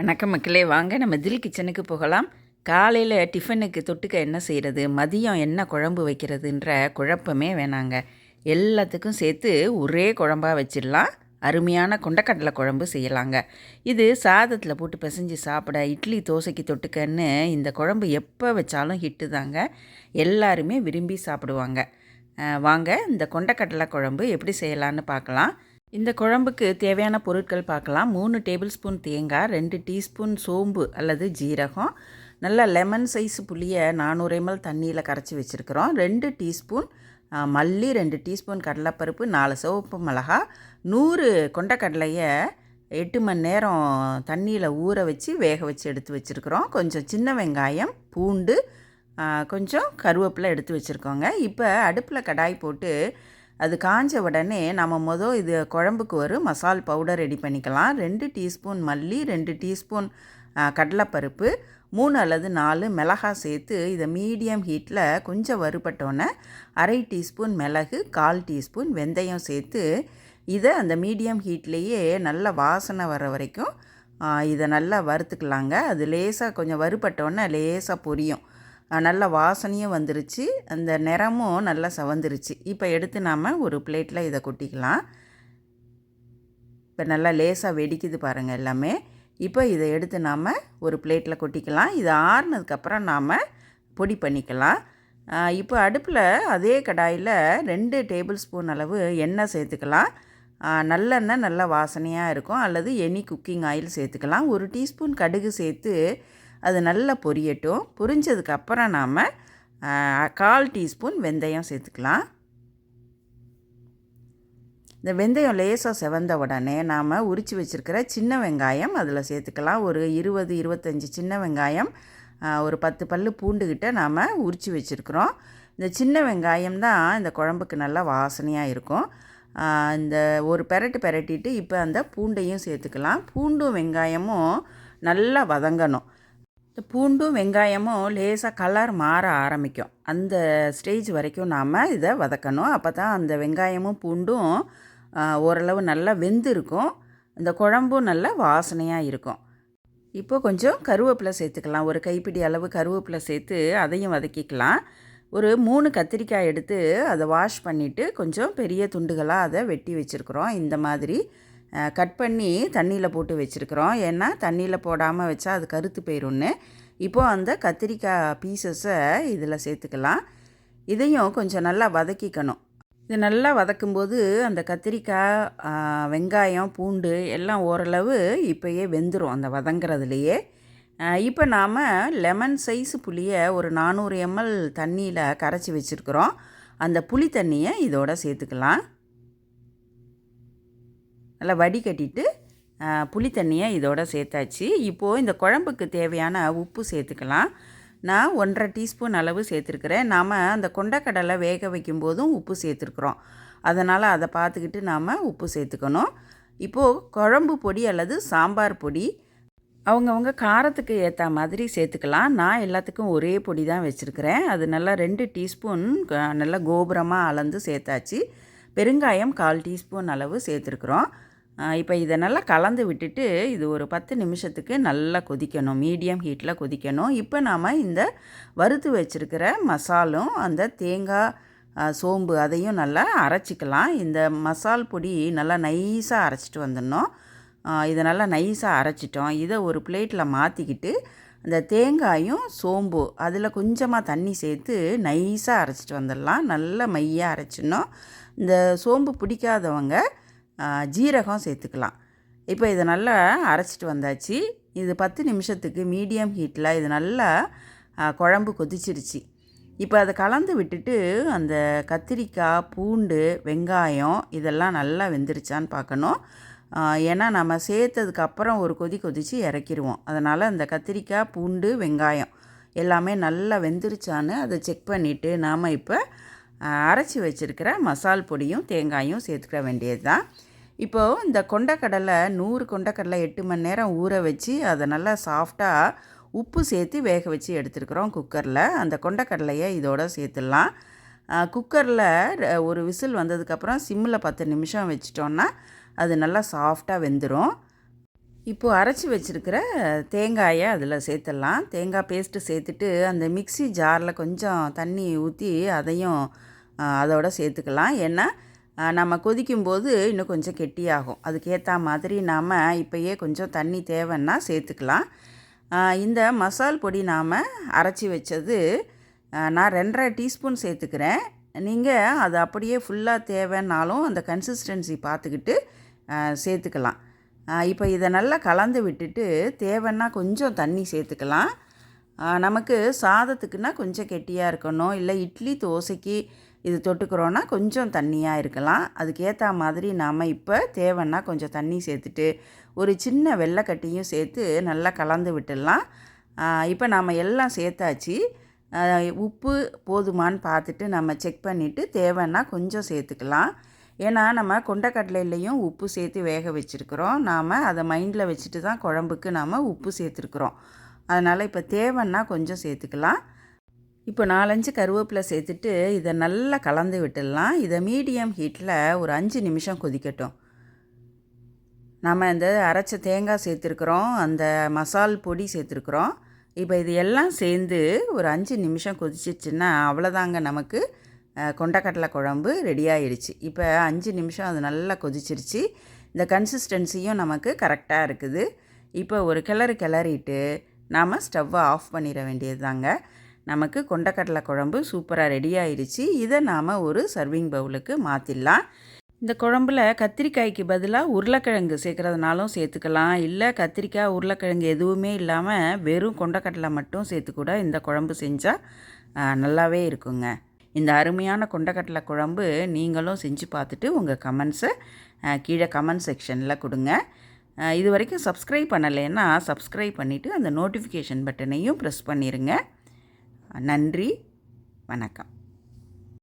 வணக்கம் மக்களே, வாங்க நம்ம தில் கிச்சனுக்கு போகலாம். காலையில் டிஃபனுக்கு தொட்டுக்க என்ன செய்கிறது, மதியம் என்ன குழம்பு வைக்கிறதுன்ற குழப்பமே வேணாங்க. எல்லாத்துக்கும் சேர்த்து ஒரே குழம்பாக வச்சிடலாம். அருமையான கொண்டக்கடலை குழம்பு செய்யலாங்க. இது சாதத்தில் போட்டு பிசைஞ்சு சாப்பிட, இட்லி தோசைக்கு தொட்டுக்கன்னு இந்த குழம்பு எப்போ வச்சாலும் ஹிட்டு தாங்க. எல்லாருமே விரும்பி சாப்பிடுவாங்க. வாங்க இந்த கொண்டக்கடலை குழம்பு எப்படி செய்யலான்னு பார்க்கலாம். இந்த குழம்புக்கு தேவையான பொருட்கள் பார்க்கலாம். 3 டேபிள் ஸ்பூன் தேங்காய், 2 டீஸ்பூன் சோம்பு அல்லது ஜீரகம், நல்லா லெமன் சைஸ் புளியை 400 ml தண்ணியில் கரைச்சி வச்சுருக்கிறோம். 2 டீஸ்பூன் மல்லி, 2 டீஸ்பூன் கடலைப்பருப்பு, 4 சிவப்பு மிளகா, 100 கொண்டக்கடலையை 8 மணி நேரம் தண்ணியில் ஊற வச்சு வேக வச்சு எடுத்து வச்சுருக்கிறோம். கொஞ்சம் சின்ன வெங்காயம், பூண்டு, கொஞ்சம் கருவேப்பிலை எடுத்து வச்சுருக்கோங்க. இப்போ அடுப்பில் கடாய் போட்டு அது காஞ்ச உடனே நம்ம இது குழம்புக்கு ஒரு மசால் பவுடர் ரெடி பண்ணிக்கலாம். 2 டீஸ்பூன் மல்லி, 2 டீஸ்பூன் கடலைப்பருப்பு, 3 அல்லது 4 மிளகாய் சேர்த்து இதை மீடியம் ஹீட்டில் கொஞ்சம் வறுபட்டோன்னே 1/2 டீஸ்பூன் மிளகு, 1/4 டீஸ்பூன் வெந்தயம் சேர்த்து இதை அந்த மீடியம் ஹீட்லேயே நல்ல வாசனை வர வரைக்கும் இதை நல்லா வறுத்துக்கலாங்க. அது லேசாக கொஞ்சம் வறுபட்டோன்னே லேசாக பொரியும். நல்ல வாசனையும் வந்துருச்சு, அந்த நிறமும் நல்லா சவந்துருச்சு. இப்போ எடுத்து நாம் ஒரு பிளேட்டில் இதை கொட்டிக்கலாம். இப்போ நல்லா லேசாக வெடிக்குது பாருங்கள் எல்லாமே. இப்போ இதை எடுத்து நாம் ஒரு பிளேட்டில் கொட்டிக்கலாம். இது ஆறுனதுக்கப்புறம் நாம் பொடி பண்ணிக்கலாம். இப்போ அடுப்பில் அதே கடாயில் 2 டேபிள் ஸ்பூன் அளவு எண்ணெய் சேர்த்துக்கலாம். நல்லெண்ணெய் நல்லா வாசனையாக இருக்கும், அல்லது எனி குக்கிங் ஆயில் சேர்த்துக்கலாம். 1 டீஸ்பூன் கடுகு சேர்த்து அது நல்லா பொரியட்டும். பொரிஞ்சதுக்கப்புறம் நாம் 1/4 டீஸ்பூன் வெந்தயம் சேர்த்துக்கலாம். இந்த வெந்தயம் லேசாக செவந்த உடனே நாம் உரித்து வச்சுருக்கிற சின்ன வெங்காயம் அதில் சேர்த்துக்கலாம். ஒரு 20-25 சின்ன வெங்காயம், ஒரு 10 பல் பூண்டுக்கிட்ட நாம் உரித்து வச்சுருக்குறோம். இந்த சின்ன வெங்காயம் தான் இந்த குழம்புக்கு நல்லா வாசனையாக இருக்கும். இந்த ஒரு பெரட்டிட்டு இப்போ அந்த பூண்டையும் சேர்த்துக்கலாம். பூண்டும் வெங்காயமும் நல்லா வதங்கணும். இந்த பூண்டும் வெங்காயமும் லேசாக கலர் மாற ஆரம்பிக்கும். அந்த ஸ்டேஜ் வரைக்கும் நாம் இதை வதக்கணும். அப்போ தான் அந்த வெங்காயமும் பூண்டும் ஓரளவு நல்லா வெந்திருக்கும். இந்த குழம்பும் நல்லா வாசனையாக இருக்கும். இப்போ கொஞ்சம் கருவேப்பிலை சேர்த்துக்கலாம். ஒரு கைப்பிடி அளவு கருவேப்பிலை சேர்த்து அதையும் வதக்கிக்கலாம். ஒரு 3 கத்திரிக்காய் எடுத்து அதை வாஷ் பண்ணிவிட்டு கொஞ்சம் பெரிய துண்டுகளாக அதை வெட்டி வச்சுருக்குறோம். இந்த மாதிரி கட் பண்ணி தண்ணியில் போட்டு வச்சுருக்குறோம். ஏன்னா தண்ணியில் போடாமல் வச்சா அது கருத்து போயிடும்னு. இப்போது அந்த கத்திரிக்காய் பீசஸை இதில் சேர்த்துக்கலாம். இதையும் கொஞ்சம் நல்லா வதக்கிக்கணும். இது நல்லா வதக்கும்போது அந்த கத்திரிக்காய், வெங்காயம், பூண்டு எல்லாம் ஓரளவு இப்போயே வெந்துடும் அந்த வதங்கிறதுலையே. இப்போ நாம் லெமன் சைஸ் புளியை ஒரு 400 ml தண்ணியில் கரைச்சி வச்சுருக்குறோம். அந்த புளி தண்ணியை இதோட சேர்த்துக்கலாம். நல்லா வடிகட்டிட்டு புளி தண்ணியை இதோட சேர்த்தாச்சு. இப்போது இந்த குழம்புக்கு தேவையான உப்பு சேர்த்துக்கலாம். நான் 1/2 டீஸ்பூன் அளவு சேர்த்துருக்குறேன். நாம் அந்த கொண்டக்கடலை வேக வைக்கும்போதும் உப்பு சேர்த்துருக்குறோம். அதனால் அதை பார்த்துக்கிட்டு நாம் உப்பு சேர்த்துக்கணும். இப்போது குழம்பு பொடி அல்லது சாம்பார் பொடி அவங்கவுங்க காரத்துக்கு ஏற்ற மாதிரி சேர்த்துக்கலாம். நான் எல்லாத்துக்கும் ஒரே பொடி தான் வச்சுருக்கிறேன். அது நல்லா 2 டீஸ்பூன் நல்லா கோபுரமாக அளந்து சேர்த்தாச்சு. பெருங்காயம் 1/4 டீஸ்பூன் அளவு சேர்த்துருக்குறோம். இப்போ இதை நல்லா கலந்து விட்டுட்டு இது ஒரு 10 நிமிஷத்துக்கு நல்லா கொதிக்கணும். மீடியம் ஹீட்டில் கொதிக்கணும். இப்போ நாம் இந்த வறுத்து வச்சுருக்கிற மசாலும் அந்த தேங்காய், சோம்பு அதையும் நல்லா அரைச்சிக்கலாம். இந்த மசால் பொடி நல்லா நைஸாக அரைச்சிட்டு வந்துடணும். இதை நல்லா நைஸாக அரைச்சிட்டோம். இதை ஒரு பிளேட்டில் மாற்றிக்கிட்டு அந்த தேங்காயும் சோம்பு அதில் கொஞ்சமாக தண்ணி சேர்த்து நைஸாக அரைச்சிட்டு வந்துடலாம். நல்லா மையாக அரைச்சிடணும். இந்த சோம்பு பிடிக்காதவங்க ஜீரகம் சேர்த்துக்கலாம். இப்போ இதை நல்லா அரைச்சிட்டு வந்தாச்சு. இது 10 நிமிஷத்துக்கு மீடியம் ஹீட்டில் இது நல்லா குழம்பு கொதிச்சிருச்சு. இப்போ அதை கலந்து விட்டுட்டு அந்த கத்திரிக்காய், பூண்டு, வெங்காயம் இதெல்லாம் நல்லா வெந்துருச்சான்னு பார்க்கணும். ஏன்னா நம்ம சேர்த்ததுக்கப்புறம் ஒரு கொதித்து இறக்கிடுவோம். அதனால் அந்த கத்திரிக்காய், பூண்டு, வெங்காயம் எல்லாமே நல்லா வெந்துருச்சான்னு அதை செக் பண்ணிவிட்டு நாம் இப்போ அரைச்சி வச்சுருக்கிற மசால் பொடியும் தேங்காயும் சேர்த்துக்க வேண்டியது தான். இப்போது இந்த கொண்டக்கடலை 100 கொண்டக்கடலை 8 மணி நேரம் ஊற வச்சு அதை நல்லா சாஃப்டாக உப்பு சேர்த்து வேக வச்சு எடுத்துருக்குறோம் குக்கரில். அந்த கொண்டக்கடலையை இதோட சேர்த்துடலாம். குக்கரில் ஒரு விசில் வந்ததுக்கப்புறம் சிம்மில் 10 நிமிஷம் வச்சிட்டோன்னா அது நல்லா சாஃப்டாக வெந்துடும். இப்போது அரைச்சி வச்சுருக்கிற தேங்காயை அதில் சேர்த்துடலாம். தேங்காய் பேஸ்ட்டு சேர்த்துட்டு அந்த மிக்ஸி ஜாரில் கொஞ்சம் தண்ணி ஊற்றி அதையும் அதோட சேர்த்துக்கலாம். ஏன்னா நம்ம கொதிக்கும்போது இன்னும் கொஞ்சம் கெட்டியாகும். அதுக்கேற்ற மாதிரி நாம் இப்போயே கொஞ்சம் தண்ணி தேவைன்னா சேர்த்துக்கலாம். இந்த மசால் பொடி நாம் அரைச்சி வச்சது நான் 2½ டீஸ்பூன் சேர்த்துக்கிறேன். நீங்கள் அது அப்படியே ஃபுல்லாக தேவைன்னாலும் அந்த கன்சிஸ்டன்சி பார்த்துக்கிட்டு சேர்த்துக்கலாம். இப்போ இதை நல்லா கலந்து விட்டுட்டு தேவைன்னா கொஞ்சம் தண்ணி சேர்த்துக்கலாம். நமக்கு சாதத்துக்குன்னா கொஞ்சம் கெட்டியாக இருக்கணும், இல்லை இட்லி தோசைக்கு இது தொட்டுக்கிறோன்னா கொஞ்சம் தண்ணியாக இருக்கலாம். அதுக்கேற்ற மாதிரி நாம் இப்போ தேவைன்னா கொஞ்சம் தண்ணி சேர்த்துட்டு ஒரு சின்ன வெள்ளைக்கட்டியும் சேர்த்து நல்லா கலந்து விட்டுடலாம். இப்போ நாம் எல்லாம் சேர்த்தாச்சு. உப்பு போதுமான்னு பார்த்துட்டு நம்ம செக் பண்ணிவிட்டு தேவைன்னா கொஞ்சம் சேர்த்துக்கலாம். ஏன்னா நம்ம கொண்டக்கடலையிலையும் உப்பு சேர்த்து வேக வச்சுருக்குறோம். நாம் அதை மைண்டில் வச்சுட்டு தான் குழம்புக்கு நாம் உப்பு சேர்த்துருக்குறோம். அதனால் இப்போ தேவைன்னா கொஞ்சம் சேர்த்துக்கலாம். இப்போ 4-5 கருவேப்பிலை சேர்த்துட்டு இதை நல்லா கலந்து விட்டுடலாம். இதை மீடியம் ஹீட்டில் ஒரு 5 நிமிஷம் கொதிக்கட்டும். நம்ம இந்த அரைச்ச தேங்காய் சேர்த்துருக்குறோம், அந்த மசால் பொடி சேர்த்துருக்குறோம். இப்போ இது எல்லாம் சேர்ந்து ஒரு 5 நிமிஷம் கொதிச்சிச்சுன்னா அவ்வளோதாங்க, நமக்கு கொண்டக்கடலை குழம்பு ரெடி ஆகிடுச்சு. இப்போ 5 நிமிஷம் அது நல்லா கொதிச்சிருச்சு. இந்த கன்சிஸ்டன்சியும் நமக்கு கரெக்டாக இருக்குது. இப்போ ஒரு கிளறிட்டு நாம் ஸ்டவ்வை ஆஃப் பண்ணிட வேண்டியது தாங்க. நமக்கு கொண்டக்கடலை குழம்பு சூப்பராக ரெடி ஆகிடுச்சு. இதை நாம் ஒரு சர்விங் பவுலுக்கு மாற்றிடலாம். இந்த குழம்புல கத்திரிக்காய்க்கு பதிலாக உருளைக்கிழங்கு சேர்க்குறதுனாலும் சேர்த்துக்கலாம். இல்லை கத்திரிக்காய் உருளைக்கிழங்கு எதுவுமே இல்லாமல் வெறும் கொண்டக்கடலை மட்டும் சேர்த்து கூட இந்த குழம்பு செஞ்சால் நல்லாவே இருக்குங்க. இந்த அருமையான கொண்டக்கடலை குழம்பு நீங்களும் செஞ்சு பார்த்துட்டு உங்கள் கமெண்ட்ஸை கீழே கமெண்ட் செக்ஷனில் கொடுங்க. இது வரைக்கும் சப்ஸ்கிரைப் பண்ணலைன்னா சப்ஸ்கிரைப் பண்ணிவிட்டு அந்த நோட்டிஃபிகேஷன் பட்டனையும் ப்ரெஸ் பண்ணிடுங்க. நன்றி, வணக்கம்.